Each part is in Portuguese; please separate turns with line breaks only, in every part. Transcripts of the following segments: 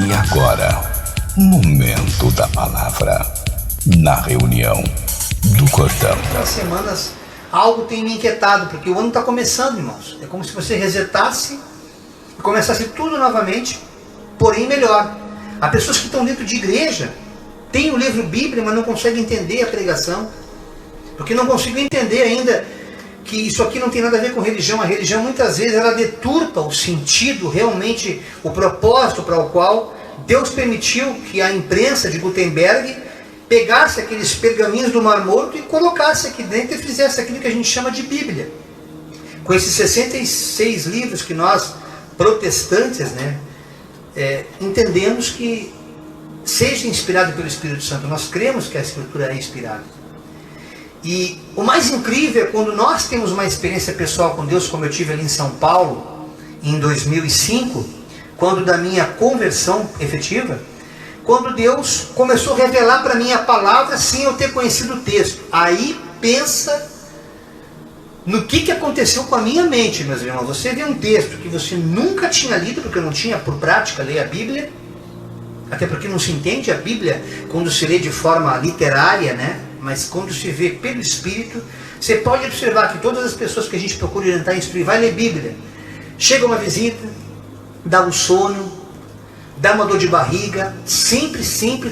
E agora, momento da palavra, na reunião do Cordão.
Há semanas algo tem me inquietado, porque o ano está começando, irmãos. É como se você resetasse e começasse tudo novamente, porém melhor. Há pessoas que estão dentro de igreja, têm o livro Bíblia, mas não conseguem entender a pregação, porque não conseguem entender ainda que isso aqui não tem nada a ver com religião. A religião muitas vezes ela deturpa o sentido, realmente o propósito para o qual Deus permitiu que a imprensa de Gutenberg pegasse aqueles pergaminhos do Mar Morto e colocasse aqui dentro e fizesse aquilo que a gente chama de Bíblia. Com esses 66 livros que nós, protestantes, entendemos que seja inspirado pelo Espírito Santo. Nós cremos que a Escritura é inspirada. E o mais incrível é quando nós temos uma experiência pessoal com Deus, como eu tive ali em São Paulo, em 2005, quando da minha conversão efetiva, quando Deus começou a revelar para mim a palavra sem eu ter conhecido o texto. Aí pensa no que aconteceu com a minha mente, meus irmãos. Você vê um texto que você nunca tinha lido, porque eu não tinha por prática ler a Bíblia, até porque não se entende a Bíblia quando se lê de forma literária, mas quando se vê pelo Espírito. Você pode observar que todas as pessoas que a gente procura orientar e instruir, vai ler Bíblia, chega uma visita, dá um sono, dá uma dor de barriga, sempre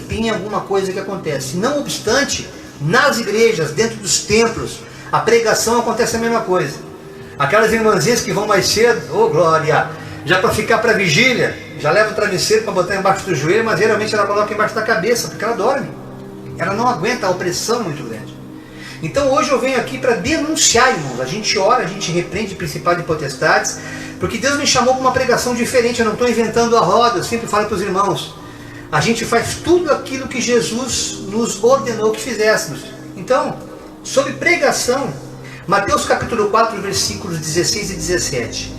tem alguma coisa que acontece. Não obstante, nas igrejas, dentro dos templos, a pregação acontece a mesma coisa. Aquelas irmãzinhas que vão mais cedo, ô glória, já para ficar para vigília, já leva o travesseiro para botar embaixo do joelho, mas geralmente ela coloca embaixo da cabeça, porque ela dorme. Ela não aguenta a opressão muito grande. Então hoje eu venho aqui para denunciar, irmãos. A gente ora, a gente repreende principados e potestades, porque Deus me chamou para uma pregação diferente. Eu não estou inventando a roda, eu sempre falo para os irmãos. A gente faz tudo aquilo que Jesus nos ordenou que fizéssemos. Então, sobre pregação, Mateus capítulo 4, versículos 16 e 17.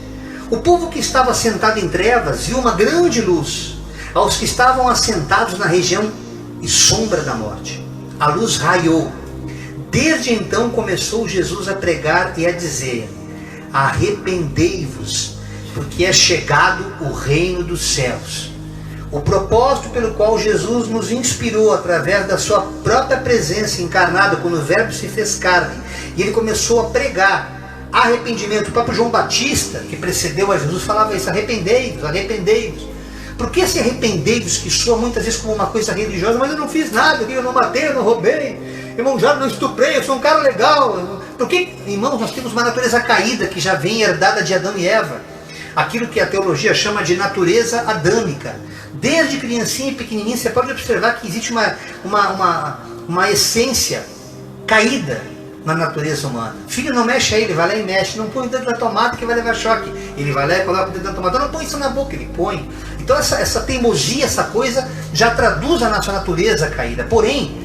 O povo que estava sentado em trevas viu uma grande luz. Aos que estavam assentados na região e sombra da morte, a luz raiou. Desde então começou Jesus a pregar e a dizer: arrependei-vos, porque é chegado o reino dos céus. O propósito pelo qual Jesus nos inspirou através da sua própria presença encarnada, quando o Verbo se fez carne, e ele começou a pregar arrependimento. O próprio João Batista, que precedeu a Jesus, falava isso: arrependei-vos, arrependei-vos. Por que se arrependei-vos, que soa muitas vezes como uma coisa religiosa? Mas eu não fiz nada, eu não matei, eu não roubei, irmão, já não estuprei, eu sou um cara legal. Porque, irmãos, nós temos uma natureza caída que já vem herdada de Adão e Eva. Aquilo que a teologia chama de natureza adâmica. Desde criancinha e pequenininha você pode observar que existe uma essência caída na natureza humana. Filho, não mexe aí, ele vai lá e mexe. Não põe o dedo na tomada que vai levar choque. Ele vai lá e coloca o dedo na tomada. Não põe isso na boca, ele põe. Então essa teimosia, essa coisa já traduz a nossa natureza caída. Porém,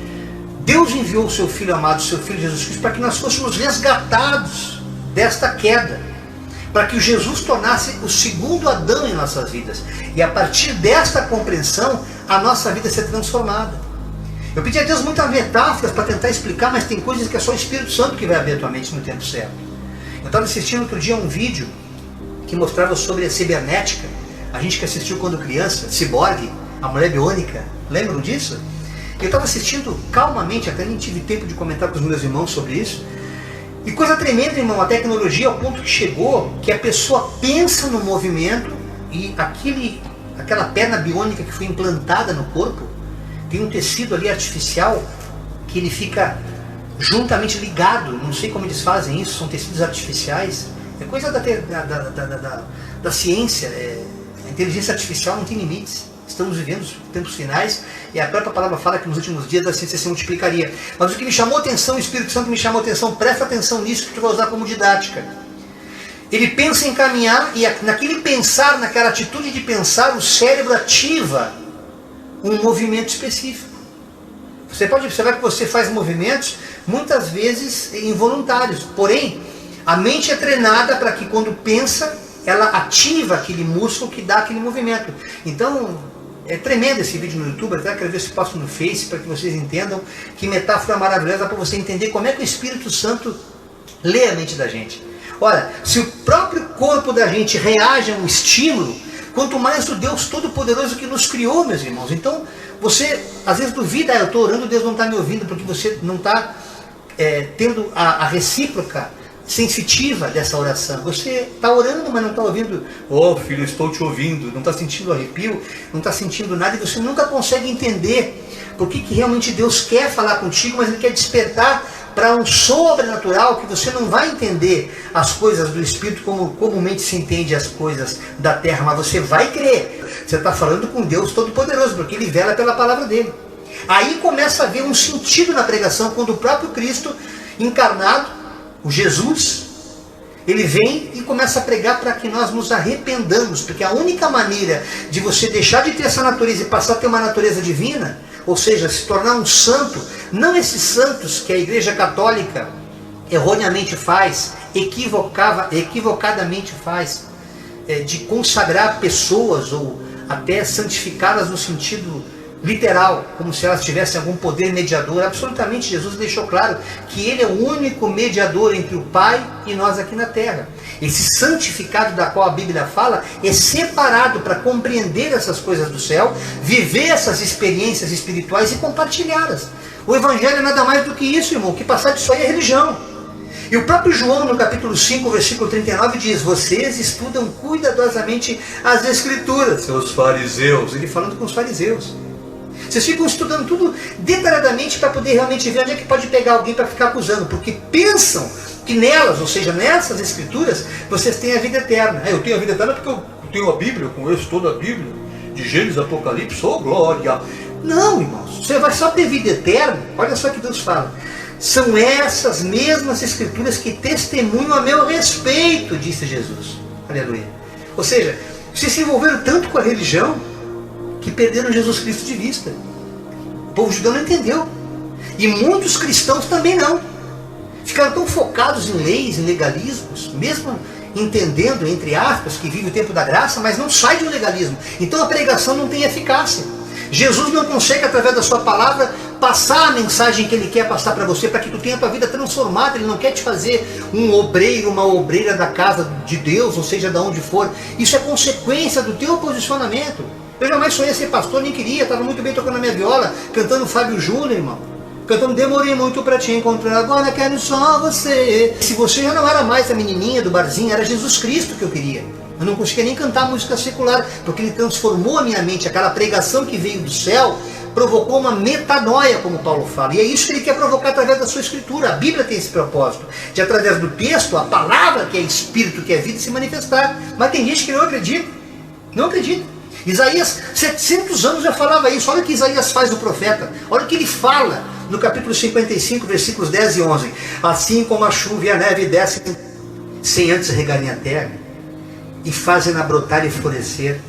Deus enviou o seu Filho amado, o seu Filho Jesus Cristo, para que nós fôssemos resgatados desta queda, para que o Jesus tornasse o segundo Adão em nossas vidas, e a partir desta compreensão a nossa vida ser transformada. Eu pedi a Deus muitas metáforas para tentar explicar, mas tem coisas que é só o Espírito Santo que vai abrir a tua mente no tempo certo. Eu estava assistindo outro dia um vídeo que mostrava sobre a cibernética. A gente que assistiu quando criança, Ciborgue, a mulher biônica, lembram disso? Eu estava assistindo calmamente, até nem tive tempo de comentar com os meus irmãos sobre isso. E coisa tremenda, irmão, a tecnologia ao ponto que chegou que a pessoa pensa no movimento e aquela perna biônica que foi implantada no corpo, tem um tecido ali artificial que ele fica juntamente ligado. Não sei como eles fazem isso, são tecidos artificiais. É coisa da ciência. A inteligência artificial não tem limites. Estamos vivendo os tempos finais e a própria palavra fala que nos últimos dias a ciência se multiplicaria. Mas o que me chamou a atenção, o Espírito Santo me chamou a atenção, presta atenção nisso que tu vai usar como didática. Ele pensa em caminhar e naquele pensar, naquela atitude de pensar, o cérebro ativa um movimento específico. Você pode observar que você faz movimentos muitas vezes involuntários, porém a mente é treinada para que quando pensa, ela ativa aquele músculo que dá aquele movimento. Então é tremendo esse vídeo no YouTube, até quero ver se posto no Face para que vocês entendam que metáfora maravilhosa para você entender como é que o Espírito Santo lê a mente da gente. Olha, se o próprio corpo da gente reage a um estímulo, quanto mais do Deus Todo-Poderoso que nos criou, meus irmãos. Então, você às vezes duvida, eu estou orando, Deus não está me ouvindo, porque você não está tendo a recíproca sensitiva dessa oração. Você está orando, mas não está ouvindo. Oh, filho, eu estou te ouvindo. Não está sentindo arrepio, não está sentindo nada, e você nunca consegue entender por que realmente Deus quer falar contigo, mas Ele quer despertar para um sobrenatural, que você não vai entender as coisas do Espírito como comumente se entende as coisas da terra, mas você vai crer. Você está falando com Deus Todo-Poderoso, porque Ele vela pela palavra dEle. Aí começa a haver um sentido na pregação, quando o próprio Cristo encarnado, o Jesus, Ele vem e começa a pregar para que nós nos arrependamos, porque a única maneira de você deixar de ter essa natureza e passar a ter uma natureza divina, ou seja, se tornar um santo, não esses santos que a Igreja Católica erroneamente faz, equivocadamente faz, de consagrar pessoas ou até santificá-las no sentido literal, como se elas tivessem algum poder mediador. Absolutamente, Jesus deixou claro que Ele é o único mediador entre o Pai e nós aqui na terra. Esse santificado da qual a Bíblia fala é separado para compreender essas coisas do céu, viver essas experiências espirituais e compartilhá-las. O Evangelho é nada mais do que isso, irmão, que passar disso aí é religião. E o próprio João, no capítulo 5, versículo 39, diz: vocês estudam cuidadosamente as Escrituras, seus fariseus. Ele falando com os fariseus. Vocês ficam estudando tudo detalhadamente para poder realmente ver onde é que pode pegar alguém para ficar acusando, porque pensam que nelas, ou seja, nessas Escrituras, vocês têm a vida eterna. Eu tenho a vida eterna porque eu tenho a Bíblia, eu conheço toda a Bíblia, de Gênesis, Apocalipse, oh glória. Não, irmãos, você vai só ter vida eterna. Olha só o que Deus fala: são essas mesmas Escrituras que testemunham a meu respeito, disse Jesus. Aleluia. Ou seja, vocês se envolveram tanto com a religião que perderam Jesus Cristo de vista. O povo judeu não entendeu. E muitos cristãos também não. Ficaram tão focados em leis, em legalismos, mesmo entendendo, entre aspas, que vive o tempo da graça, mas não sai de um legalismo. Então a pregação não tem eficácia. Jesus não consegue, através da sua palavra, passar a mensagem que Ele quer passar para você, para que tu tenha a tua vida transformada. Ele não quer te fazer um obreiro, uma obreira da casa de Deus, ou seja, de onde for. Isso é consequência do teu posicionamento. Eu jamais sonhei ser pastor, nem queria, estava muito bem tocando a minha viola, cantando Fábio Júnior, irmão. Cantando Demorei Muito Pra Te Encontrar, Agora Quero Só Você. Se você já não era mais a menininha do barzinho, era Jesus Cristo que eu queria. Eu não conseguia nem cantar música secular, porque Ele transformou a minha mente. Aquela pregação que veio do céu provocou uma metanoia, como Paulo fala. E é isso que Ele quer provocar através da sua Escritura. A Bíblia tem esse propósito, de através do texto, a palavra que é Espírito, que é vida, se manifestar. Mas tem gente que não acredita. Não acredita. Isaías, 700 anos já falava isso. Olha o que Isaías faz do profeta. Olha o que ele fala no capítulo 55, versículos 10 e 11. Assim como a chuva e a neve descem sem antes regarem a terra, e fazem-na brotar e florescer,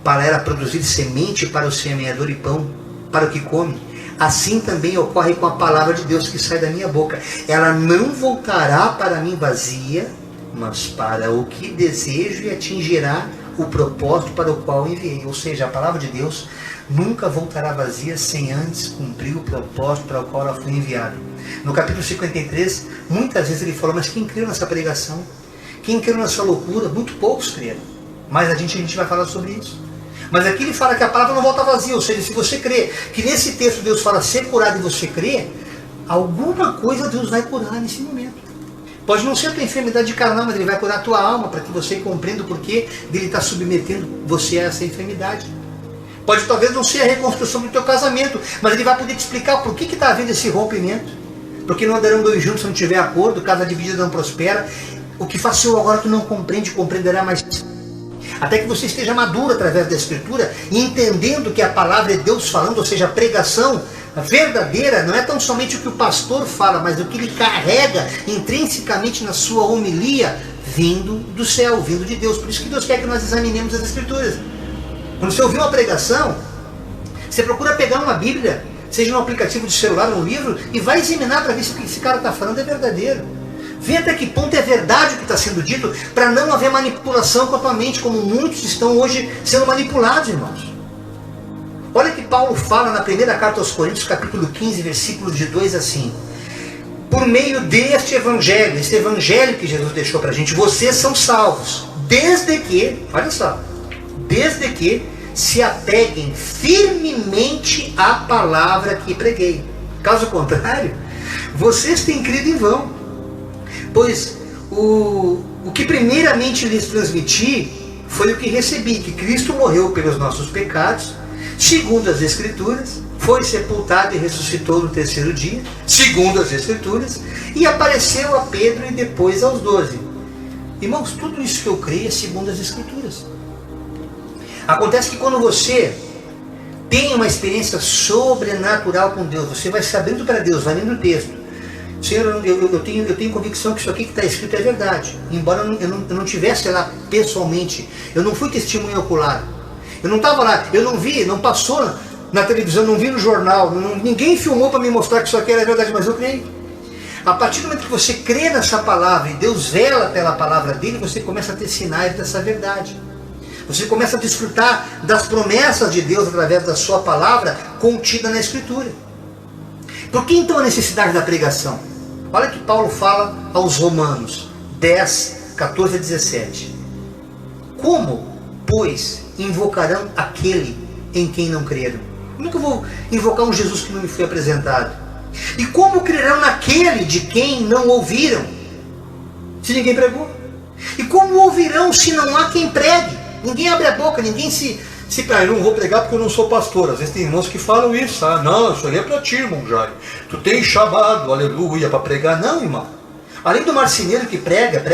para ela produzir semente para o semeador e pão para o que come, assim também ocorre com a palavra de Deus que sai da minha boca. Ela não voltará para mim vazia, mas para o que desejo, e atingirá o propósito para o qual enviei. Ou seja, a palavra de Deus nunca voltará vazia sem antes cumprir o propósito para o qual ela foi enviada. No capítulo 53, muitas vezes ele falou: mas quem creu nessa pregação? Quem creu nessa loucura? Muito poucos creram. Mas a gente vai falar sobre isso. Mas aqui ele fala que a palavra não volta vazia. Ou seja, se você crê que nesse texto Deus fala ser curado e você crê, alguma coisa Deus vai curar nesse momento. Pode não ser a tua enfermidade carnal, mas Ele vai curar a tua alma, para que você compreenda o porquê dele estar submetendo você a essa enfermidade. Pode talvez não ser a reconstrução do teu casamento, mas Ele vai poder te explicar por que está havendo esse rompimento. Porque não andarão dois juntos se não tiver acordo, casa dividida não prospera. O que faz eu agora tu não compreende, compreenderá mais. Até que você esteja maduro através da Escritura, e entendendo que a palavra é Deus falando, ou seja, a pregação verdadeira não é tão somente o que o pastor fala, mas o que ele carrega intrinsecamente na sua homilia, vindo do céu, vindo de Deus. Por isso que Deus quer que nós examinemos as Escrituras. Quando você ouvir uma pregação, você procura pegar uma Bíblia, seja num aplicativo de celular, um livro, e vai examinar para ver se o que esse cara está falando é verdadeiro. Vê até que ponto é verdade o que está sendo dito, para não haver manipulação com a tua mente, como muitos estão hoje sendo manipulados, irmãos. Olha que Paulo fala na primeira carta aos Coríntios, capítulo 15, versículo de 2 a 5. Por meio deste evangelho, esse evangelho que Jesus deixou para a gente, vocês são salvos, desde que, olha só, desde que se apeguem firmemente à palavra que preguei. Caso contrário, vocês têm crido em vão. Pois o que primeiramente lhes transmiti foi o que recebi, que Cristo morreu pelos nossos pecados, segundo as Escrituras, foi sepultado e ressuscitou no terceiro dia, segundo as Escrituras, e apareceu a Pedro e depois aos 12. Irmãos, tudo isso que eu creio é segundo as Escrituras. Acontece que quando você tem uma experiência sobrenatural com Deus, você vai se abrindo para Deus, vai lendo o texto. Senhor, eu tenho convicção que isso aqui que está escrito é verdade. Embora eu não tivesse lá pessoalmente, eu não fui testemunha ocular. Eu não estava lá, eu não vi, não passou na televisão, não vi no jornal, ninguém filmou para me mostrar que isso aqui era verdade, mas eu creio. A partir do momento que você crê nessa palavra e Deus vela pela palavra dele, você começa a ter sinais dessa verdade. Você começa a desfrutar das promessas de Deus através da sua palavra contida na Escritura. Por que então a necessidade da pregação? Olha que Paulo fala aos Romanos 10, 14 a 17. Como, pois, invocarão aquele em quem não creram? Como é que eu vou invocar um Jesus que não me foi apresentado? E como crerão naquele de quem não ouviram, se ninguém pregou? E como ouvirão se não há quem pregue? Ninguém abre a boca, ninguém eu não vou pregar porque eu não sou pastor. Às vezes tem irmãos que falam isso. Não, isso aí é para ti, irmão Jair. Tu tem chamado, aleluia, para pregar. Não, irmão. Além do marceneiro que prega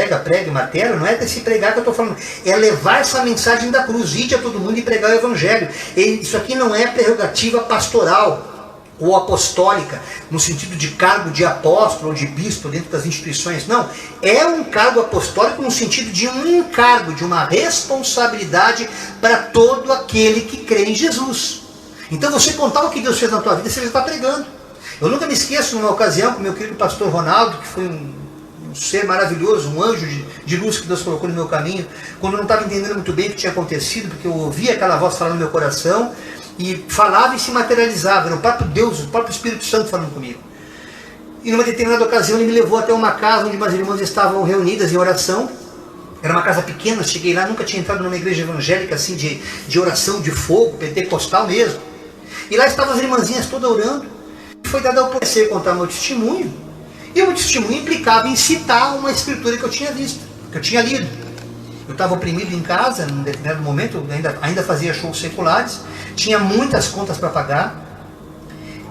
e martela, não é desse pregar que eu estou falando. É levar essa mensagem da cruz, ide a todo mundo e pregar o evangelho. Isso aqui não é prerrogativa pastoral ou apostólica, no sentido de cargo de apóstolo ou de bispo dentro das instituições. Não, é um cargo apostólico no sentido de um encargo, de uma responsabilidade para todo aquele que crê em Jesus. Então você contar o que Deus fez na tua vida, você já está pregando. Eu nunca me esqueço, numa ocasião, com o meu querido pastor Ronaldo, que foi um ser maravilhoso, um anjo de luz que Deus colocou no meu caminho, quando eu não estava entendendo muito bem o que tinha acontecido, porque eu ouvia aquela voz falando no meu coração, e falava e se materializava, era o próprio Deus, o próprio Espírito Santo falando comigo. E numa determinada ocasião ele me levou até uma casa onde umas irmãs estavam reunidas em oração. Era uma casa pequena, cheguei lá, nunca tinha entrado numa igreja evangélica assim de oração de fogo, pentecostal mesmo. E lá estavam as irmãzinhas todas orando. E foi dada a oportunidade de contar meu testemunho. E o meu testemunho implicava em citar uma escritura que eu tinha visto, que eu tinha lido. Eu estava oprimido em casa, num determinado momento, eu ainda fazia shows seculares, tinha muitas contas para pagar,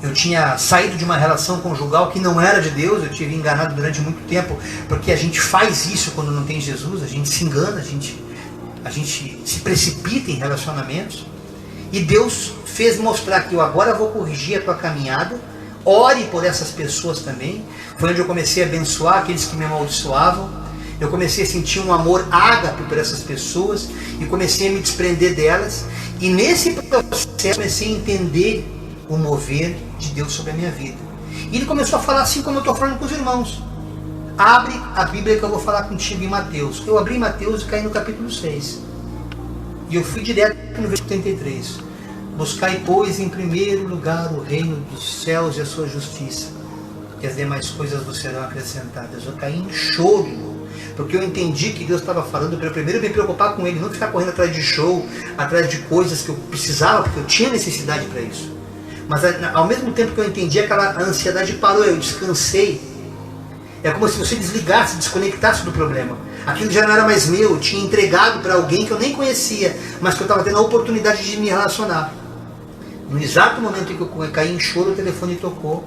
eu tinha saído de uma relação conjugal que não era de Deus, eu tive enganado durante muito tempo, porque a gente faz isso quando não tem Jesus, a gente se engana, a gente se precipita em relacionamentos, e Deus fez mostrar que eu agora vou corrigir a tua caminhada, ore por essas pessoas também. Foi onde eu comecei a abençoar aqueles que me amaldiçoavam. Eu comecei a sentir um amor ágape por essas pessoas e comecei a me desprender delas. E nesse processo eu comecei a entender o mover de Deus sobre a minha vida. E ele começou a falar assim como eu estou falando com os irmãos. Abre a Bíblia que eu vou falar contigo em Mateus. Eu abri Mateus e caí no capítulo 6. E eu fui direto no versículo 33. Buscai, pois, em primeiro lugar o reino dos céus e a sua justiça, e as demais coisas vos serão acrescentadas. Eu caí em choro, porque eu entendi que Deus estava falando para eu primeiro me preocupar com Ele, não ficar correndo atrás de show, atrás de coisas que eu precisava, porque eu tinha necessidade para isso. Mas ao mesmo tempo que eu entendi, aquela ansiedade parou, eu descansei. É como se você desligasse, desconectasse do problema. Aquilo já não era mais meu, eu tinha entregado para alguém que eu nem conhecia, mas que eu estava tendo a oportunidade de me relacionar. No exato momento em que eu caí em choro, o telefone tocou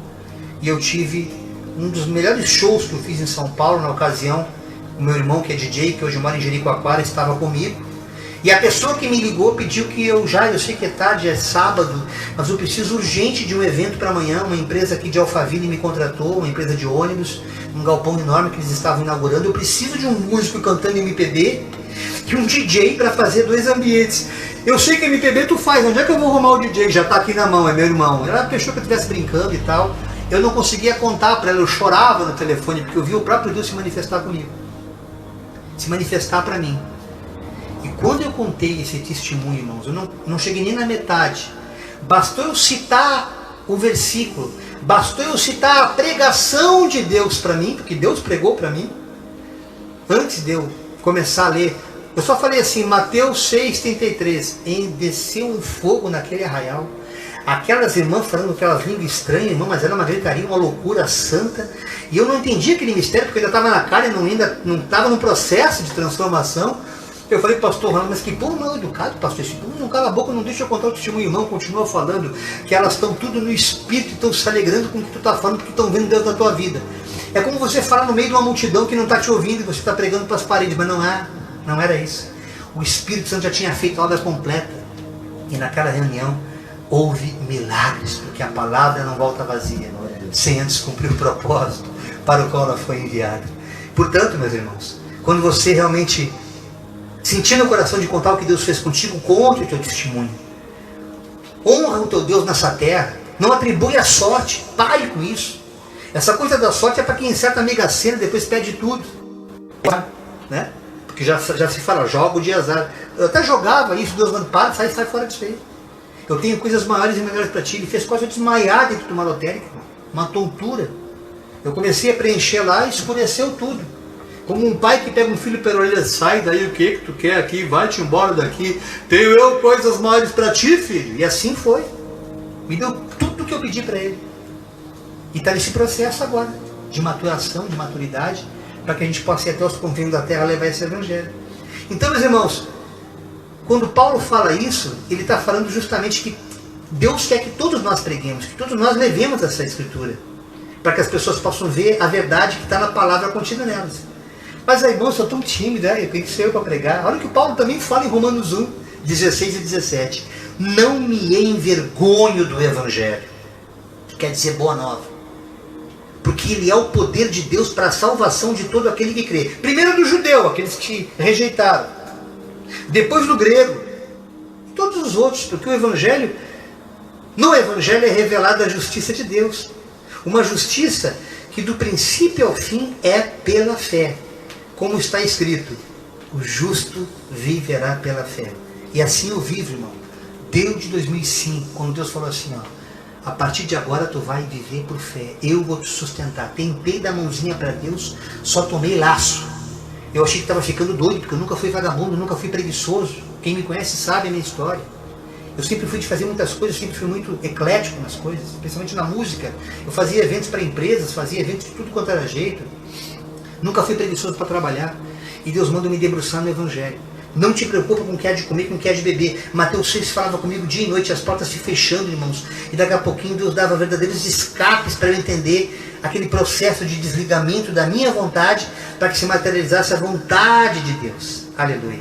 e eu tive um dos melhores shows que eu fiz em São Paulo. Na ocasião, o meu irmão, que é DJ, que hoje mora em Jericoacoara, estava comigo. E a pessoa que me ligou pediu que eu sei que é tarde, é sábado, mas eu preciso urgente de um evento para amanhã. Uma empresa aqui de Alphaville me contratou, uma empresa de ônibus, um galpão enorme que eles estavam inaugurando. Eu preciso de um músico cantando MPB e um DJ para fazer 2 ambientes. Eu sei que MPB tu faz, onde é que eu vou arrumar o DJ? Já está aqui na mão, é meu irmão. Ela achou que eu estivesse brincando e tal. Eu não conseguia contar para ela, eu chorava no telefone, porque eu vi o próprio Deus se manifestar comigo. Se manifestar para mim. E quando eu contei esse testemunho, irmãos, eu não cheguei nem na metade. Bastou eu citar o versículo, bastou eu citar a pregação de Deus para mim, porque Deus pregou para mim, antes de eu começar a ler Eu só falei assim, Mateus 6,33, desceu um fogo naquele arraial. Aquelas irmãs falando aquelas línguas estranhas, irmão, mas era uma gritaria, uma loucura santa. E eu não entendi aquele mistério, porque eu ainda estava na cara e ainda não estava no processo de transformação. Eu falei, pastor Ronaldo, mas que povo mal educado, pastor. Esse povo não cala a boca, não deixa eu contar o testemunho. Irmão, continua falando que elas estão tudo no espírito e estão se alegrando com o que tu está falando, porque estão vendo Deus na tua vida. É como você falar no meio de uma multidão que não está te ouvindo e você está pregando para as paredes, mas não era isso. O Espírito Santo já tinha feito a obra completa. E naquela reunião houve milagres, porque a palavra não volta vazia, sem antes cumprir o propósito para o qual ela foi enviada. Portanto, meus irmãos, quando você realmente sentir no coração de contar o que Deus fez contigo, conte o teu testemunho. Honra o teu Deus nessa terra. Não atribui a sorte. Pare com isso. Essa coisa da sorte é para quem acerta a mega sena e depois perde tudo. Né? Porque já se fala, joga o de azar. Eu até jogava isso, Deus falando, para, sai fora disso aí. Eu tenho coisas maiores e melhores para ti. Ele fez quase eu desmaiar dentro de uma lotérica. Uma tontura. Eu comecei a preencher lá e escureceu tudo. Como um pai que pega um filho pela orelha, sai daí, o que tu quer aqui, vai-te embora daqui, tenho eu coisas maiores para ti, filho. E assim foi. Me deu tudo o que eu pedi para ele. E está nesse processo agora, de maturação, de maturidade, para que a gente possa ir até os confins da terra levar esse evangelho. Então, meus irmãos, quando Paulo fala isso, ele está falando justamente que Deus quer que todos nós preguemos, que todos nós levemos essa escritura, para que as pessoas possam ver a verdade que está na palavra contida nelas. Mas aí, irmão, eu sou tão tímido, eu tenho que ser eu para pregar. Olha o que Paulo também fala em Romanos 1, 16 e 17. Não me envergonho do evangelho, que quer dizer boa nova, porque ele é o poder de Deus para a salvação de todo aquele que crê. Primeiro do judeu, aqueles que rejeitaram. Depois do grego. Todos os outros, porque no evangelho é revelada a justiça de Deus. Uma justiça que do princípio ao fim é pela fé. Como está escrito, o justo viverá pela fé. E assim eu vivo, irmão. Desde 2005, quando Deus falou assim, a partir de agora tu vai viver por fé. Eu vou te sustentar. Tentei dar mãozinha para Deus, só tomei laço. Eu achei que estava ficando doido, porque eu nunca fui vagabundo, nunca fui preguiçoso. Quem me conhece sabe a minha história. Eu sempre fui de fazer muitas coisas, sempre fui muito eclético nas coisas, principalmente na música. Eu fazia eventos para empresas, fazia eventos de tudo quanto era jeito. Nunca fui preguiçoso para trabalhar. E Deus manda me debruçar no evangelho. Não te preocupa com o que há de comer, com o que há de beber. Mateus 6 falava comigo dia e noite, as portas se fechando, irmãos. E daqui a pouquinho Deus dava verdadeiros escapes para eu entender aquele processo de desligamento da minha vontade para que se materializasse a vontade de Deus. Aleluia.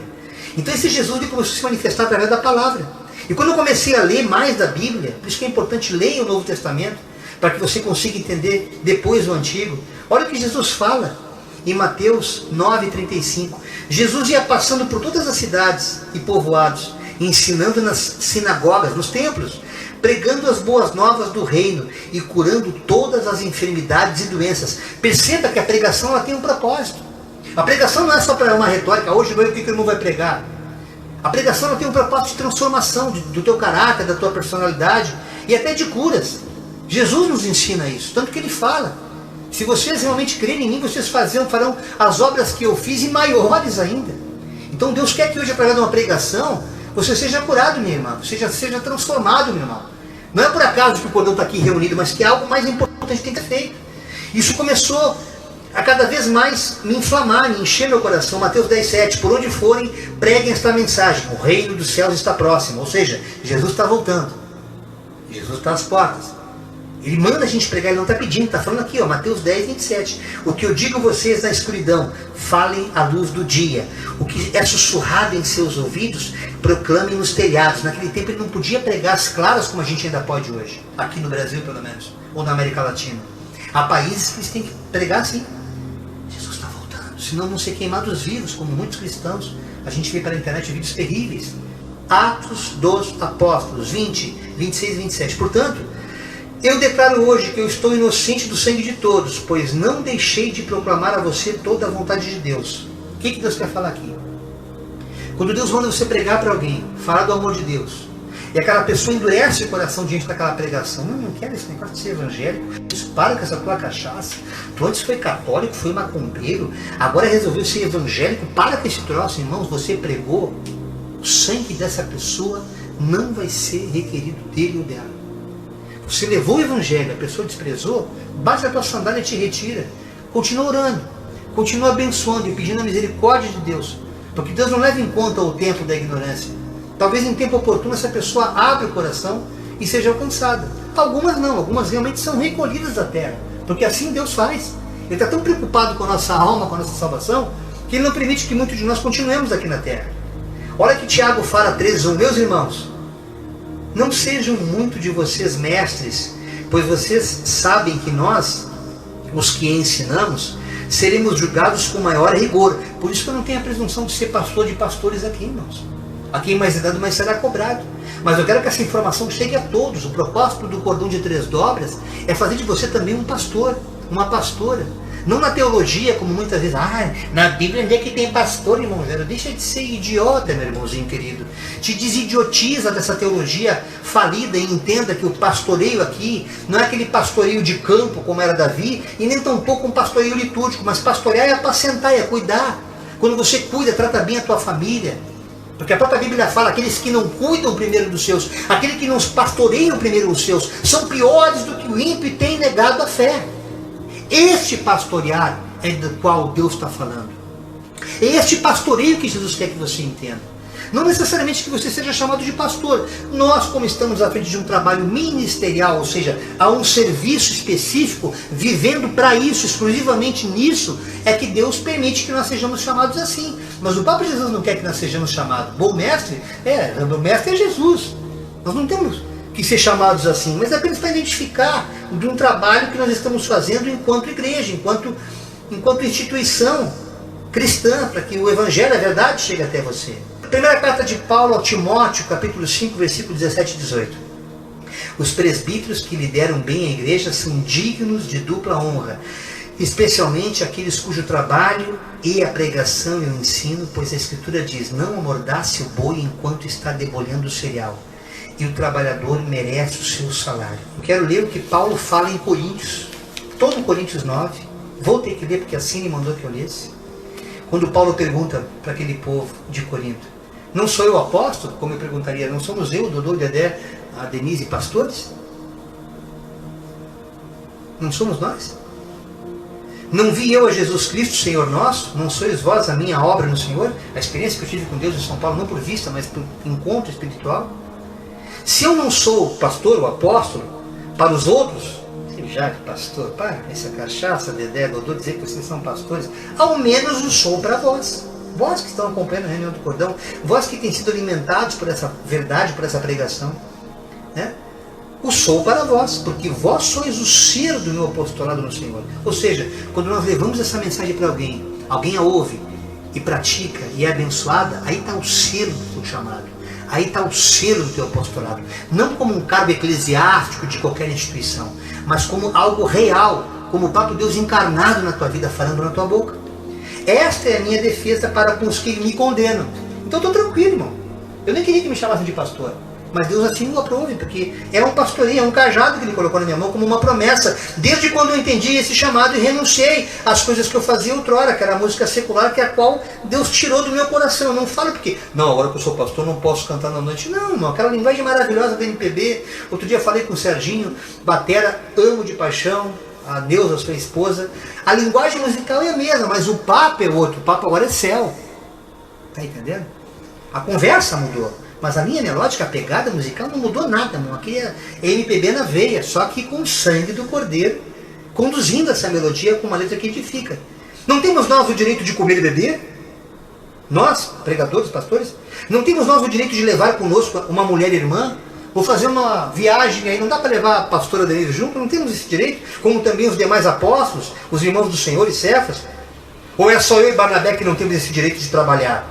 Então esse Jesus ele começou a se manifestar através da palavra. E quando eu comecei a ler mais da Bíblia, por isso que é importante ler o Novo Testamento, para que você consiga entender depois o Antigo. Olha o que Jesus fala em Mateus 9,35. Jesus ia passando por todas as cidades e povoados, ensinando nas sinagogas, nos templos, pregando as boas novas do reino e curando todas as enfermidades e doenças. Perceba que a pregação ela tem um propósito. A pregação não é só para uma retórica, hoje vai o que o irmão vai pregar. A pregação ela tem um propósito de transformação do teu caráter, da tua personalidade e até de curas. Jesus nos ensina isso, tanto que ele fala: se vocês realmente crerem em mim, vocês farão as obras que eu fiz e maiores ainda. Então Deus quer que hoje, através de uma pregação, você seja curado, minha irmã, seja transformado, meu irmão. Não é por acaso que o cordão está aqui reunido, mas que algo mais importante tem que ser feito. Isso começou a cada vez mais me inflamar, me encher meu coração. Mateus 10,7, por onde forem, preguem esta mensagem: o reino dos céus está próximo. Ou seja, Jesus está voltando. Jesus está às portas. Ele manda a gente pregar, ele não está pedindo, está falando aqui, Mateus 10,27. O que eu digo a vocês na escuridão, falem à luz do dia. O que é sussurrado em seus ouvidos, proclamem nos telhados. Naquele tempo ele não podia pregar as claras como a gente ainda pode hoje. Aqui no Brasil, pelo menos, ou na América Latina. Há países que eles têm que pregar assim: Jesus está voltando, senão vão ser queimados vivos, como muitos cristãos. A gente vê pela internet vídeos terríveis. Atos dos Apóstolos 20, 26 e 27. Portanto, eu declaro hoje que eu estou inocente do sangue de todos, pois não deixei de proclamar a você toda a vontade de Deus. O que Deus quer falar aqui? Quando Deus manda você pregar para alguém, falar do amor de Deus, e aquela pessoa endurece o coração diante daquela pregação. Não quero esse negócio de ser evangélico. Isso, para com essa tua cachaça. Tu antes foi católico, foi macumbeiro, agora resolveu ser evangélico. Para com esse troço, irmãos. Você pregou, o sangue dessa pessoa não vai ser requerido dele ou dela. Você levou o evangelho, a pessoa desprezou, bate a tua sandália e te retira. Continua orando, continua abençoando e pedindo a misericórdia de Deus, porque Deus não leva em conta o tempo da ignorância. Talvez em tempo oportuno essa pessoa abra o coração e seja alcançada. Algumas não, algumas realmente são recolhidas da terra, porque assim Deus faz. Ele está tão preocupado com a nossa alma, com a nossa salvação, que Ele não permite que muitos de nós continuemos aqui na terra. Olha que Tiago fala 3:1, meus irmãos, não sejam muito de vocês mestres, pois vocês sabem que nós, os que ensinamos, seremos julgados com maior rigor. Por isso que eu não tenho a presunção de ser pastor de pastores aqui, irmãos. A quem mais é dado, mais será cobrado. Mas eu quero que essa informação chegue a todos. O propósito do cordão de 3 dobras é fazer de você também um pastor, uma pastora. Não na teologia, como muitas vezes, na Bíblia onde é que tem pastor, irmão Zero? Deixa de ser idiota, meu irmãozinho querido. Te desidiotiza dessa teologia falida e entenda que o pastoreio aqui não é aquele pastoreio de campo, como era Davi, e nem tampouco um pastoreio litúrgico, mas pastorear é apacentar, é cuidar. Quando você cuida, trata bem a tua família. Porque a própria Bíblia fala, aqueles que não cuidam primeiro dos seus, aqueles que não pastoreiam primeiro os seus, são piores do que o ímpio e têm negado a fé. Este pastorear é do qual Deus está falando. É este pastoreio que Jesus quer que você entenda. Não necessariamente que você seja chamado de pastor. Nós, como estamos à frente de um trabalho ministerial, ou seja, há um serviço específico, vivendo para isso, exclusivamente nisso, é que Deus permite que nós sejamos chamados assim. Mas o próprio Jesus não quer que nós sejamos chamados. Bom mestre? O mestre é Jesus. Nós não temos que ser chamados assim, mas é apenas para identificar de um trabalho que nós estamos fazendo enquanto igreja, enquanto instituição cristã, para que o evangelho, a verdade, chegue até você. Primeira carta de Paulo ao Timóteo, capítulo 5, versículo 17 e 18. Os presbíteros que lideram bem a igreja são dignos de dupla honra, especialmente aqueles cujo trabalho e a pregação e o ensino, pois a Escritura diz, não amordace o boi enquanto está debulhando o cereal, e o trabalhador merece o seu salário. Eu quero ler o que Paulo fala em Coríntios, todo Coríntios 9, vou ter que ler porque assim ele mandou que eu lesse. Quando Paulo pergunta para aquele povo de Corinto, não sou eu apóstolo? Como eu perguntaria, não somos eu, Dodô, Dedé, a Denise, pastores? Não somos nós? Não vi eu a Jesus Cristo, Senhor nosso? Não sois vós a minha obra no Senhor? A experiência que eu tive com Deus em São Paulo, não por vista, mas por encontro espiritual. Se eu não sou pastor ou apóstolo, para os outros, já que pastor, pá, essa cachaça, Dedé, Dodô, dizer que vocês são pastores, ao menos o sou para vós. Vós que estão acompanhando a reunião do cordão, vós que têm sido alimentados por essa verdade, por essa pregação, né? O sou para vós, porque vós sois o ser do meu apostolado no Senhor. Ou seja, quando nós levamos essa mensagem para alguém a ouve e pratica e é abençoada, aí está o ser do teu chamado. Aí está o ser do teu apostolado. Não como um cargo eclesiástico de qualquer instituição, mas como algo real, como o próprio Deus encarnado na tua vida, falando na tua boca. Esta é a minha defesa para com os que me condenam. Então eu estou tranquilo, irmão. Eu nem queria que me chamassem de pastor, mas Deus assim o aprove, porque é um pastorinho, é um cajado que Ele colocou na minha mão como uma promessa. Desde quando eu entendi esse chamado e renunciei às coisas que eu fazia outrora, que era a música secular, que é a qual Deus tirou do meu coração. Eu não falo porque, não, agora que eu sou pastor não posso cantar na noite. Não, irmão, aquela linguagem maravilhosa da MPB. Outro dia falei com o Serginho, batera, amo de paixão, a Neuza, sua esposa. A linguagem musical é a mesma, mas o papo é outro. O papo agora é céu. Tá entendendo? A conversa mudou, mas a linha melódica, a pegada musical não mudou nada, não. Aqui é MPB na veia, só que com o sangue do Cordeiro, conduzindo essa melodia com uma letra que edifica. Não temos nós o direito de comer e beber? Nós, pregadores, pastores? Não temos nós o direito de levar conosco uma mulher irmã? Vou fazer uma viagem aí, não dá para levar a pastora Denise junto? Não temos esse direito? Como também os demais apóstolos, os irmãos do Senhor e Cefas? Ou é só eu e Barnabé que não temos esse direito de trabalhar?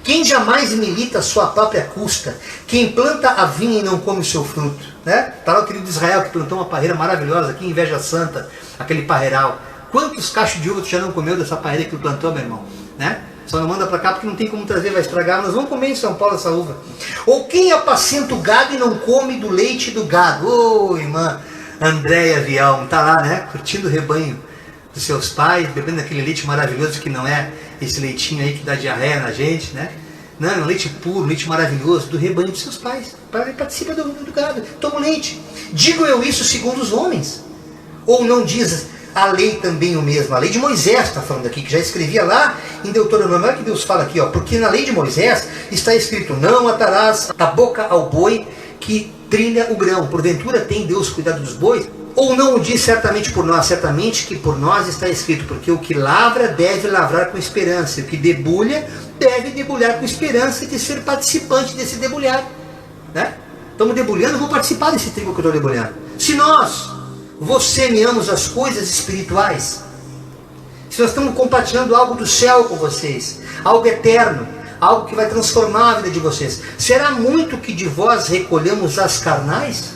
Quem jamais milita a sua própria custa? Quem planta a vinha e não come o seu fruto? Né? Está lá o querido Israel que plantou uma parreira maravilhosa aqui em Veja Santa, aquele parreiral. Quantos cachos de uva tu já não comeu dessa parreira que tu plantou, meu irmão? Né? Só não manda para cá porque não tem como trazer, vai estragar. Nós vamos comer em São Paulo essa uva. Ou quem apacenta o gado e não come do leite do gado? Ô, irmã Andréia Vial, tá lá, né? Curtindo o rebanho dos seus pais, bebendo aquele leite maravilhoso que não é esse leitinho aí que dá diarreia na gente, né? Não, é um leite puro, leite maravilhoso do rebanho dos seus pais. Participa do gado, toma o leite. Digo eu isso segundo os homens? Ou não diz a lei também o mesmo? A lei de Moisés está falando aqui, que já escrevia lá em Deuteronômio. Olha que Deus fala aqui, ó, porque na lei de Moisés está escrito: não atarás a boca ao boi que trilha o grão. Porventura tem Deus cuidado dos bois? Ou não o diz certamente por nós? Certamente que por nós está escrito: porque o que lavra deve lavrar com esperança, e o que debulha deve debulhar com esperança de ser participante desse debulhar, né? Estamos debulhando, eu vou participar desse trigo que eu estou debulhando. Se nós, você, meamos as coisas espirituais, se nós estamos compartilhando algo do céu com vocês, algo eterno, algo que vai transformar a vida de vocês, será muito que de vós recolhemos as carnais?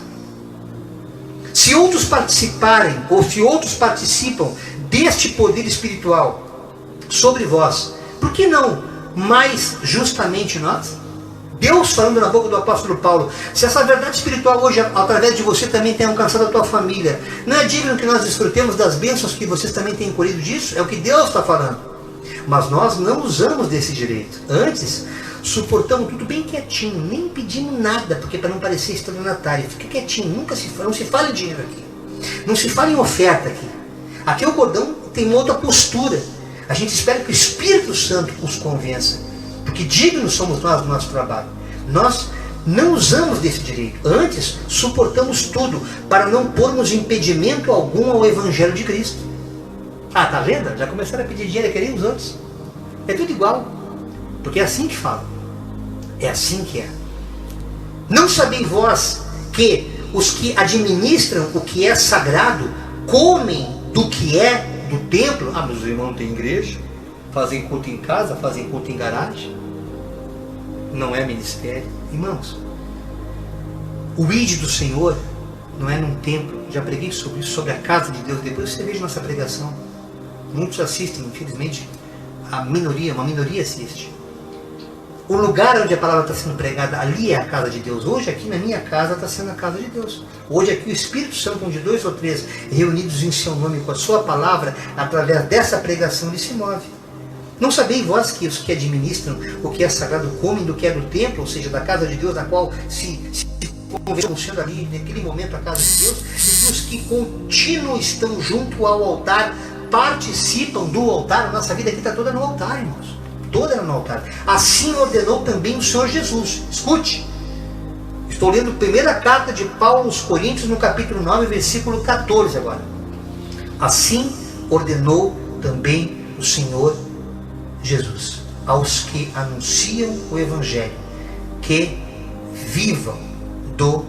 Se outros participarem, ou se outros participam deste poder espiritual sobre vós, por que não mais justamente nós? Deus falando na boca do apóstolo Paulo: se essa verdade espiritual hoje, através de você, também tem alcançado a tua família, não é digno que nós desfrutemos das bênçãos que vocês também têm colhido disso? É o que Deus está falando. Mas nós não usamos desse direito. Antes, suportamos tudo bem quietinho, nem pedimos nada, porque para não parecer estelionatário. Fica quietinho, não se fala em dinheiro aqui. Não se fala em oferta aqui. Aqui o cordão tem uma outra postura. A gente espera que o Espírito Santo nos convença, porque dignos somos nós do nosso trabalho. Nós não usamos desse direito. Antes, suportamos tudo para não pormos impedimento algum ao Evangelho de Cristo. Ah, tá vendo? Já começaram a pedir dinheiro e querem os outros. É tudo igual. Porque é assim que fala. É assim que é. Não sabeis vós que os que administram o que é sagrado comem do que é do templo? Ah, mas os irmãos não têm igreja, fazem culto em casa, fazem culto em garagem. Não é ministério. Irmãos, o id do Senhor não é num templo. Já preguei sobre isso, sobre a casa de Deus. Depois você veja nossa pregação. Muitos assistem, infelizmente, uma minoria assiste. O lugar onde a palavra está sendo pregada, ali é a casa de Deus. Hoje aqui na minha casa está sendo a casa de Deus. Hoje aqui o Espírito Santo, onde 2 ou 3 reunidos em seu nome com a sua palavra, através dessa pregação ele se move. Não sabeis vós que os que administram o que é sagrado comem do que é do templo, ou seja, da casa de Deus, na qual se conversam sendo ali, naquele momento, a casa de Deus, e os que contínuo estão junto ao altar, participam do altar. A nossa vida aqui está toda no altar, irmãos. Toda no altar. Assim ordenou também o Senhor Jesus. Escute. Estou lendo a primeira carta de Paulo aos Coríntios, no capítulo 9, versículo 14 agora. Assim ordenou também o Senhor Jesus aos que anunciam o Evangelho, que vivam do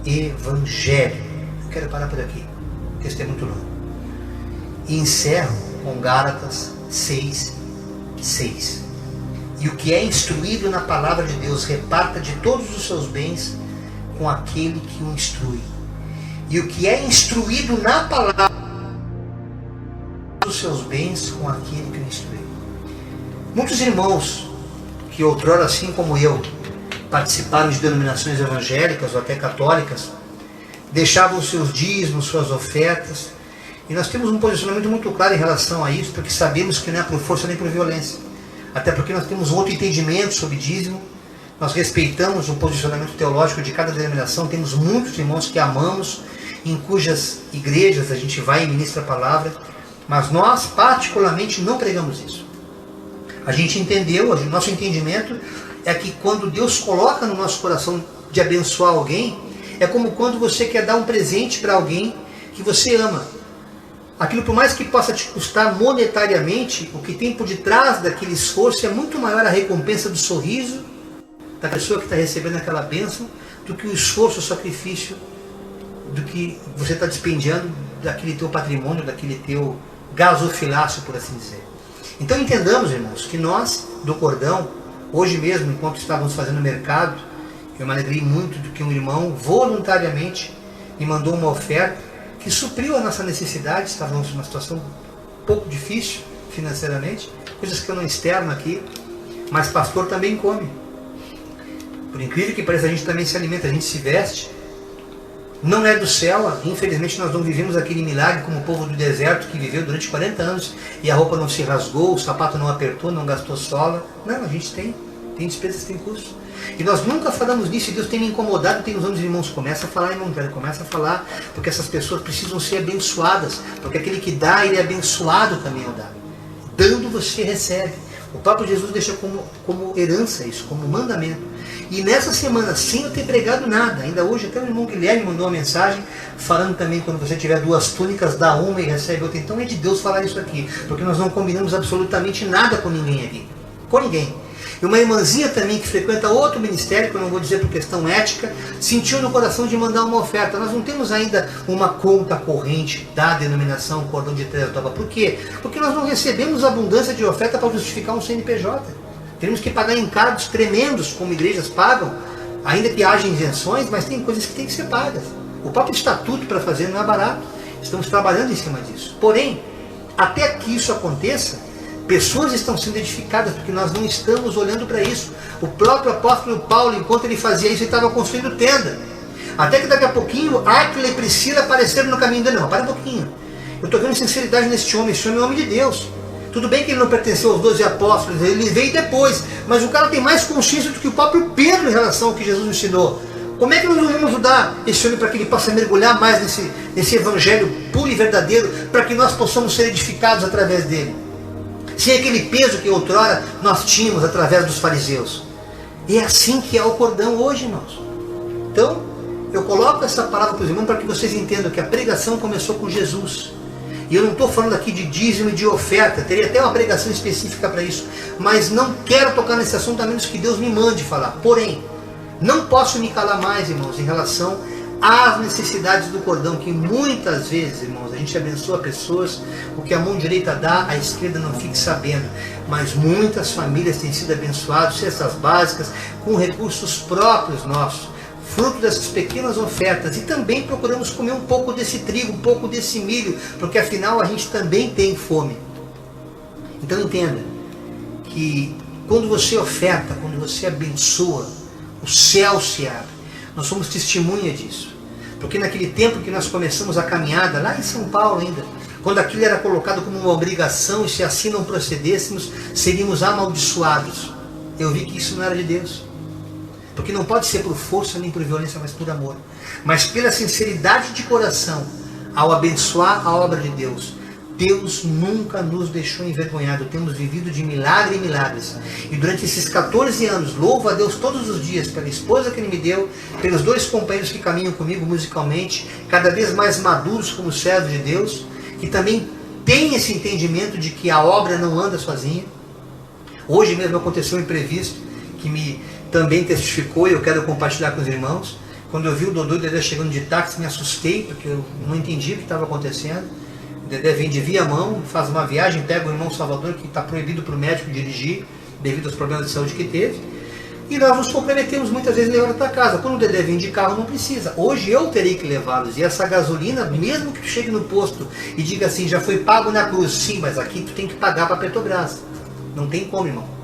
Evangelho. Eu quero parar por aqui, porque isso é muito longo. E encerro com Gálatas 6:6. E o que é instruído na palavra de Deus, reparta de todos os seus bens com aquele que o instrui. E o que é instruído na palavra dos seus bens com aquele que o instrui. Muitos irmãos que outrora, assim como eu, participaram de denominações evangélicas ou até católicas, deixavam seus dízimos, suas ofertas. E nós temos um posicionamento muito claro em relação a isso, porque sabemos que não é por força nem por violência. Até porque nós temos um outro entendimento sobre dízimo. Nós respeitamos o posicionamento teológico de cada denominação. Temos muitos irmãos que amamos, em cujas igrejas a gente vai e ministra a palavra. Mas nós, particularmente, não pregamos isso. A gente entendeu, o nosso entendimento é que quando Deus coloca no nosso coração de abençoar alguém, é como quando você quer dar um presente para alguém que você ama. Aquilo, por mais que possa te custar monetariamente, o que tem por detrás daquele esforço é muito maior a recompensa do sorriso da pessoa que está recebendo aquela bênção do que o esforço, o sacrifício do que você está despendiando daquele teu patrimônio, daquele teu gasofilácio, por assim dizer. Então entendamos, irmãos, que nós, do Cordão, hoje mesmo, enquanto estávamos fazendo mercado, eu me alegrei muito do que um irmão voluntariamente me mandou uma oferta que supriu a nossa necessidade. Estávamos numa situação um pouco difícil financeiramente, coisas que eu não externo aqui, mas pastor também come. Por incrível que pareça, a gente também se alimenta, a gente se veste. Não é do céu, infelizmente nós não vivemos aquele milagre como o povo do deserto que viveu durante 40 anos e a roupa não se rasgou, o sapato não apertou, não gastou sola. Não, a gente tem despesas, tem custos. E nós nunca falamos nisso, e Deus tem me incomodado, tem uns anos, irmãos, começa a falar, irmão, velho, começa a falar, porque essas pessoas precisam ser abençoadas, porque aquele que dá, ele é abençoado também ao dar. Dando você recebe. O próprio Jesus deixa como herança isso, como mandamento. E nessa semana, sem eu ter pregado nada, ainda hoje até o irmão Guilherme mandou uma mensagem falando também, quando você tiver 2 túnicas, dá uma e recebe outra. Então é de Deus falar isso aqui, porque nós não combinamos absolutamente nada com ninguém aqui. Com ninguém. E uma irmãzinha também que frequenta outro ministério, que eu não vou dizer por questão ética, sentiu no coração de mandar uma oferta. Nós não temos ainda uma conta corrente da denominação Cordão de Três Toba. Por quê? Porque nós não recebemos abundância de oferta para justificar um CNPJ. Temos que pagar encargos tremendos, como igrejas pagam, ainda que haja isenções, mas tem coisas que têm que ser pagas. O próprio estatuto para fazer não é barato. Estamos trabalhando em cima disso. Porém, até que isso aconteça, pessoas estão sendo edificadas, porque nós não estamos olhando para isso. O próprio apóstolo Paulo, enquanto ele fazia isso, ele estava construindo tenda. Até que daqui a pouquinho, Áquila e Priscila apareceram no caminho dele. Não, para um pouquinho. Eu estou vendo sinceridade nesse homem é um homem de Deus. Tudo bem que ele não pertenceu aos 12 apóstolos, ele veio depois. Mas o cara tem mais consciência do que o próprio Pedro em relação ao que Jesus ensinou. Como é que nós vamos ajudar esse homem para que ele possa mergulhar mais nesse evangelho puro e verdadeiro, para que nós possamos ser edificados através dele? Sem aquele peso que outrora nós tínhamos através dos fariseus. E é assim que é o cordão hoje, irmãos. Então, eu coloco essa palavra para os irmãos para que vocês entendam que a pregação começou com Jesus. E eu não estou falando aqui de dízimo e de oferta, teria até uma pregação específica para isso, mas não quero tocar nesse assunto a menos que Deus me mande falar. Porém, não posso me calar mais, irmãos, em relação às necessidades do cordão, que muitas vezes, irmãos, a gente abençoa pessoas, o que a mão direita dá, a esquerda não fique sabendo, mas muitas famílias têm sido abençoadas, cestas básicas, com recursos próprios nossos, fruto dessas pequenas ofertas, e também procuramos comer um pouco desse trigo, um pouco desse milho, porque afinal a gente também tem fome. Então entenda que quando você oferta, quando você abençoa, o céu se abre. Nós somos testemunha disso. Porque naquele tempo que nós começamos a caminhada, lá em São Paulo ainda, quando aquilo era colocado como uma obrigação, e se assim não procedêssemos, seríamos amaldiçoados. Eu vi que isso não era de Deus. Porque não pode ser por força nem por violência, mas por amor. Mas pela sinceridade de coração, ao abençoar a obra de Deus, Deus nunca nos deixou envergonhado. Temos vivido de milagre em milagres. E durante esses 14 anos, louvo a Deus todos os dias pela esposa que Ele me deu, pelos 2 companheiros que caminham comigo musicalmente, cada vez mais maduros como servos de Deus, que também têm esse entendimento de que a obra não anda sozinha. Hoje mesmo aconteceu um imprevisto que me também testificou, e eu quero compartilhar com os irmãos. Quando eu vi o Dodô e o Dedé chegando de táxi, me assustei, porque eu não entendi o que estava acontecendo. O Dedé vem de Viamão, faz uma viagem, pega o irmão Salvador, que está proibido para o médico dirigir, devido aos problemas de saúde que teve, e nós nos comprometemos muitas vezes levá-lo para casa. Quando o Dedé vem de carro, não precisa. Hoje eu terei que levá-los, e essa gasolina, mesmo que tu chegue no posto e diga assim, já foi pago na cruz, sim, mas aqui tu tem que pagar para a Petrobras. Não tem como, irmão.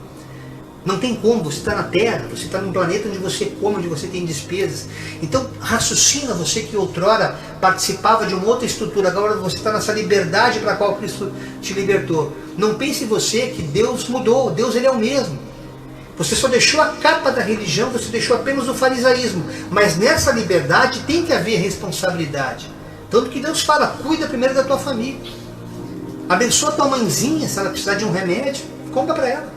Não tem como, você está na Terra, você está num planeta onde você come, onde você tem despesas. Então raciocina, você que outrora participava de uma outra estrutura, agora você está nessa liberdade para a qual Cristo te libertou. Não pense você que Deus mudou, Deus ele é o mesmo. Você só deixou a capa da religião, você deixou apenas o farisaísmo. Mas nessa liberdade tem que haver responsabilidade. Tanto que Deus fala, cuida primeiro da tua família. Abençoa a tua mãezinha, se ela precisar de um remédio, compra para ela.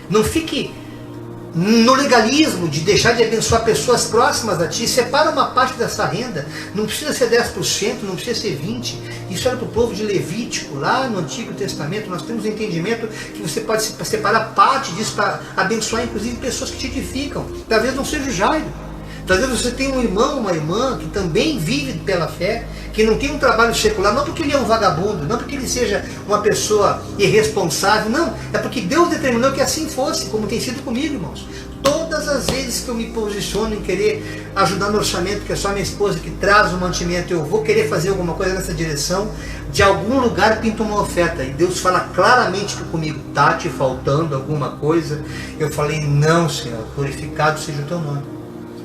Não fique no legalismo de deixar de abençoar pessoas próximas a ti. Separa uma parte dessa renda. Não precisa ser 10%, não precisa ser 20%. Isso era para o povo de Levítico, lá no Antigo Testamento. Nós temos entendimento que você pode separar parte disso para abençoar, inclusive, pessoas que te edificam. Talvez não seja o Jairo. Talvez você tenha um irmão, uma irmã que também vive pela fé, que não tem um trabalho secular, não porque ele é um vagabundo, não porque ele seja uma pessoa irresponsável, não, é porque Deus determinou que assim fosse, como tem sido comigo, irmãos. Todas todas as vezes que eu me posiciono em querer ajudar no orçamento, que é só minha esposa que traz o mantimento, eu vou querer fazer alguma coisa nessa direção, de algum lugar pinta uma oferta. E Deus fala claramente comigo, está te faltando alguma coisa? Eu falei, não, Senhor, glorificado seja o teu nome.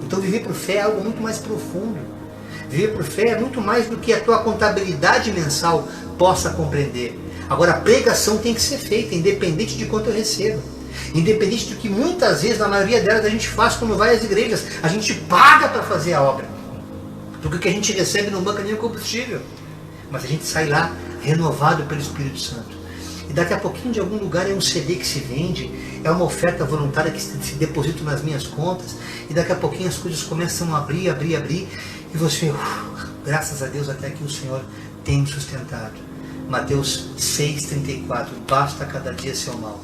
Então viver por fé é algo muito mais profundo. Viver por fé é muito mais do que a tua contabilidade mensal possa compreender. Agora a pregação tem que ser feita, independente de quanto eu recebo. Independente do que muitas vezes, na maioria delas, a gente faz quando vai às igrejas. A gente paga para fazer a obra. Porque o que a gente recebe não banca nem o combustível. Mas a gente sai lá renovado pelo Espírito Santo. E daqui a pouquinho, de algum lugar, é um CD que se vende, é uma oferta voluntária que se deposita nas minhas contas. E daqui a pouquinho as coisas começam a abrir. E você, graças a Deus, até que o Senhor tem me sustentado. Mateus 6,34, basta cada dia seu mal.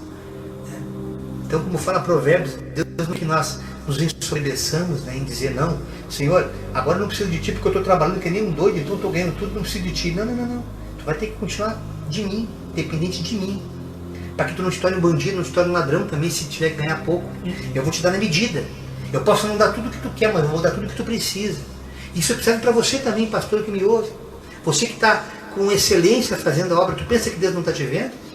Então, como fala Provérbios, Deus que nós nos ensoberbeçamos, né, em dizer, não, Senhor, agora não preciso de ti porque eu estou trabalhando que nem um doido, então estou ganhando tudo, não preciso de ti. Não. Tu vai ter que continuar de mim, dependente de mim. Para que tu não te torne um bandido, não te torne um ladrão também, se tiver que ganhar pouco. Eu vou te dar na medida. Eu posso não dar tudo o que tu quer, mas eu vou dar tudo o que tu precisa. Isso serve para você também, pastor que me ouve. Você que está com excelência fazendo a obra, tu pensa que Deus não está te vendo?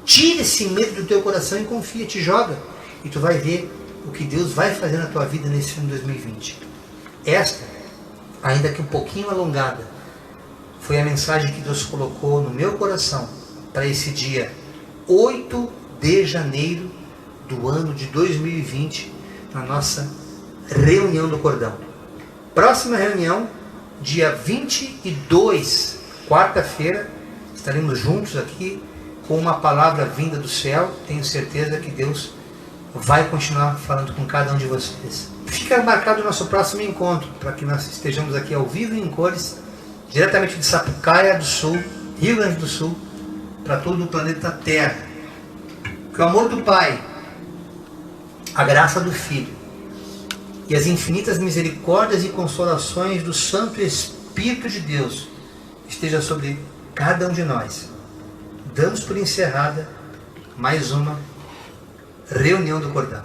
Tira esse medo do teu coração e confia, te joga. E tu vai ver o que Deus vai fazer na tua vida nesse ano 2020. Esta, ainda que um pouquinho alongada, foi a mensagem que Deus colocou no meu coração para esse dia 8 de janeiro do ano de 2020, na nossa reunião do Cordão. Próxima reunião, dia 22, quarta-feira, estaremos juntos aqui com uma palavra vinda do céu. Tenho certeza que Deus vai continuar falando com cada um de vocês. Fica marcado o nosso próximo encontro, para que nós estejamos aqui ao vivo e em cores, diretamente de Sapucaia do Sul, Rio Grande do Sul, para todo o planeta Terra. Que o amor do Pai, a graça do Filho e as infinitas misericórdias e consolações do Santo Espírito de Deus esteja sobre cada um de nós. Damos por encerrada mais uma reunião do Cordão.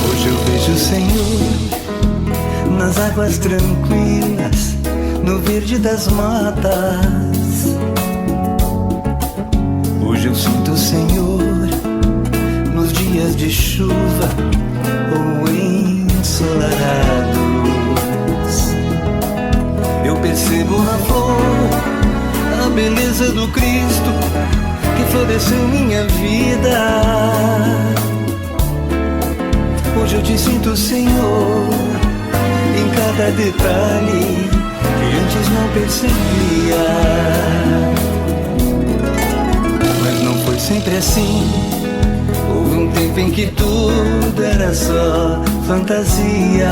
Hoje eu vejo o Senhor nas águas tranquilas, no verde das matas. Hoje eu sinto o Senhor nos dias de chuva ou ensolarados. Eu percebo na flor a beleza do Cristo que floresceu minha vida. Hoje eu te sinto, Senhor, em cada detalhe que antes não percebia. Mas não foi sempre assim. Houve um tempo em que tudo era só fantasia.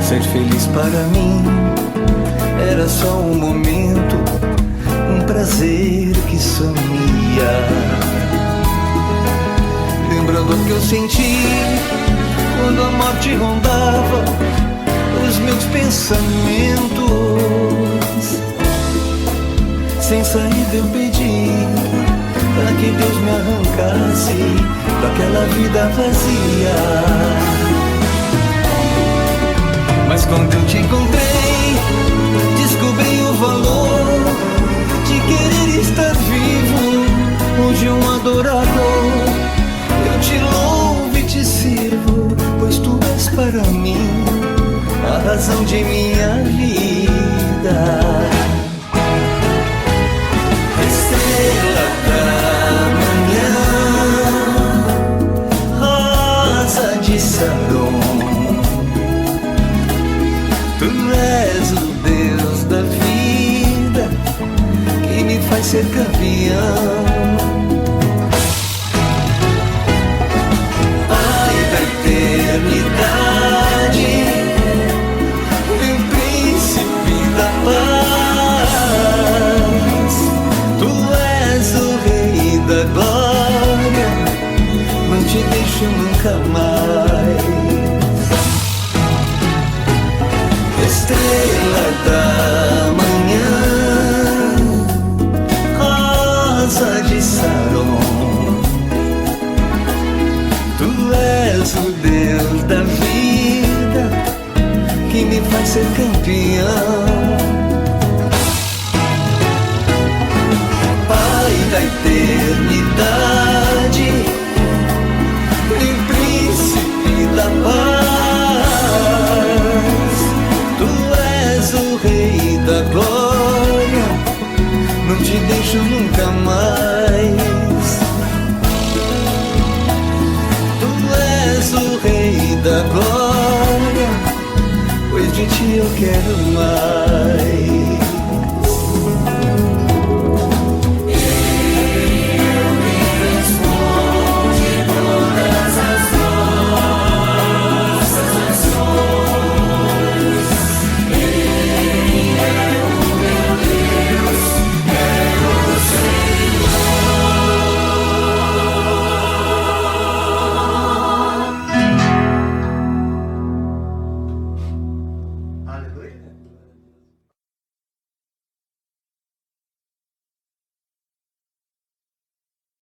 Ser feliz para mim era só um momento, um prazer que sumia. Lembrando o que eu senti quando a morte rondava os meus pensamentos. Sem saída eu pedi para que Deus me arrancasse daquela vida vazia. Mas quando eu te encontrei, descobri o valor de querer estar vivo. Hoje um adorador, eu te louvo e te sirvo, pois tu és para mim a razão de minha vida. Estrela da manhã, rosa de Saron, tu és o Deus da vida que me faz ser campeão. Eternidade, meu príncipe da paz. nunca mais. Estrela da manhã, rosa de Saron, tu és o Deus da vida que me faz ser campeão. Pai da eternidade,